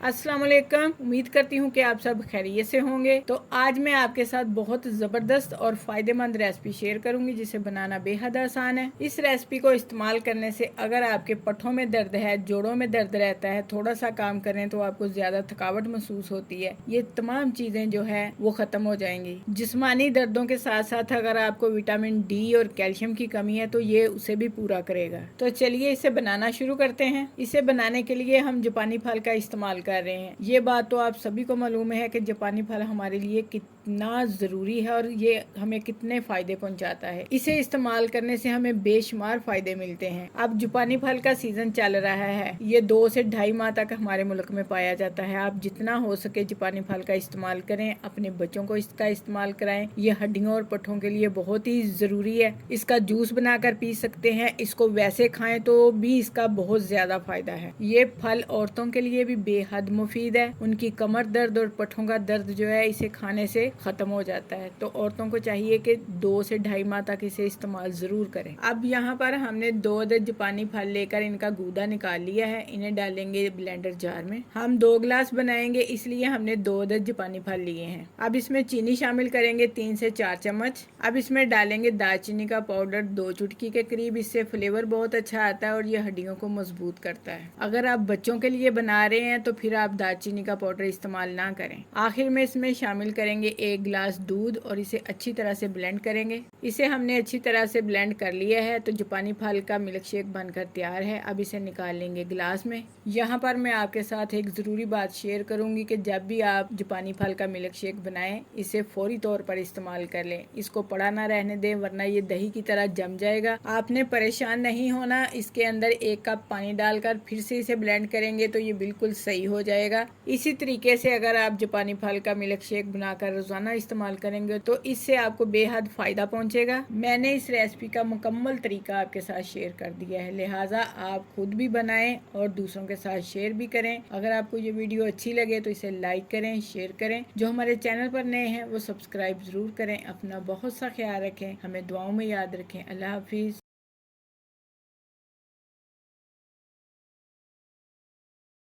अस्सलाम वालेकुम। उम्मीद करती हूँ कि आप सब खैरियत से होंगे। तो आज मैं आपके साथ बहुत ज़बरदस्त और फ़ायदेमंद रेसिपी शेयर करूँगी जिसे बनाना बेहद आसान है। इस रेसिपी को इस्तेमाल करने से अगर आपके पट्ठों में दर्द है, जोड़ों में दर्द रहता है, थोड़ा सा काम करें तो आपको ज़्यादा थकावट महसूस होती है, ये तमाम चीज़ें जो है वो ख़त्म हो जाएंगी। जिस्मानी दर्दों के साथ साथ अगर आपको विटामिन डी और कैल्शियम की कमी है तो ये उसे भी पूरा करेगा। तो चलिए इसे बनाना शुरू करते हैं। इसे बनाने के लिए हम जापानी फल का इस्तेमाल कर रहे हैं। ये बात तो आप सभी को मालूम है कि जापानी फल हमारे लिए कितना ज़रूरी है और ये हमें कितने फ़ायदे पहुंचाता है। इसे इस्तेमाल करने से हमें बेशुमार फ़ायदे मिलते हैं। अब जापानी फल का सीज़न चल रहा है, ये 2 से ढाई माह तक हमारे मुल्क में पाया जाता है। आप जितना हो सके जापानी फल का इस्तेमाल करें, अपने बच्चों को इसका इस्तेमाल कराएं। ये हड्डियों और पट्ठों के लिए बहुत ही ज़रूरी है। इसका जूस बनाकर पी सकते हैं, इसको वैसे खाएं तो भी इसका बहुत ज़्यादा फ़ायदा है। ये फल औरतों के लिए भी बेहद मुफीद है। उनकी कमर दर्द और पट्ठों का दर्द जो है इसे खाने से खत्म हो जाता है। तो औरतों को चाहिए कि 2 से ढाई माह तक इसे इस्तेमाल जरूर करें। अब यहाँ पर हमने 2 अदद जापानी फल लेकर इनका गूदा निकाल लिया है। इन्हें डालेंगे ब्लेंडर जार में। हम 2 गिलास बनाएंगे इसलिए हमने 2 अदद जापानी फल लिए हैं। अब इसमें चीनी शामिल करेंगे 3 से 4 चम्मच। अब इसमें डालेंगे दालचीनी का पाउडर 2 चुटकी के करीब। इससे फ्लेवर बहुत अच्छा आता है और ये हड्डियों को मजबूत करता है। अगर आप बच्चों के लिए बना रहे हैं तो फिर आप दालचीनी का पाउडर इस्तेमाल ना करें। आखिर में इसमें शामिल करेंगे 1 गिलास दूध और इसे अच्छी तरह से ब्लेंड करेंगे। इसे हमने अच्छी तरह से ब्लेंड कर लिया है तो जापानी फल का मिल्क शेक बनकर तैयार है। अब इसे निकाल लेंगे गिलास में। यहाँ पर मैं आपके साथ एक ज़रूरी बात शेयर करूंगी कि जब भी आप जापानी फल का मिल्क शेक बनाएं, इसे फौरी तौर पर इस्तेमाल कर लें। इसको पड़ा ना रहने दें वरना ये दही की तरह जम जाएगा। आपने परेशान नहीं होना। इसके अंदर 1 कप पानी डालकर फिर से इसे ब्लेंड करेंगे तो ये बिल्कुल सही हो जाएगा। इसी तरीके से अगर आप जापानी फल का मिल्क शेक बनाकर रोजाना इस्तेमाल करेंगे तो इससे आपको बेहद फायदा पहुंचेगा। मैंने इस रेसिपी का मुकम्मल तरीका आपके साथ शेयर कर दिया है, लिहाजा आप खुद भी बनाएं और दूसरों के साथ शेयर भी करें। अगर आपको ये वीडियो अच्छी लगे तो इसे लाइक करें, शेयर करें। जो हमारे चैनल पर नए हैं वो सब्सक्राइब जरूर करें। अपना बहुत सा ख्याल रखें, हमें दुआओं में याद रखें। अल्लाह हाफिज।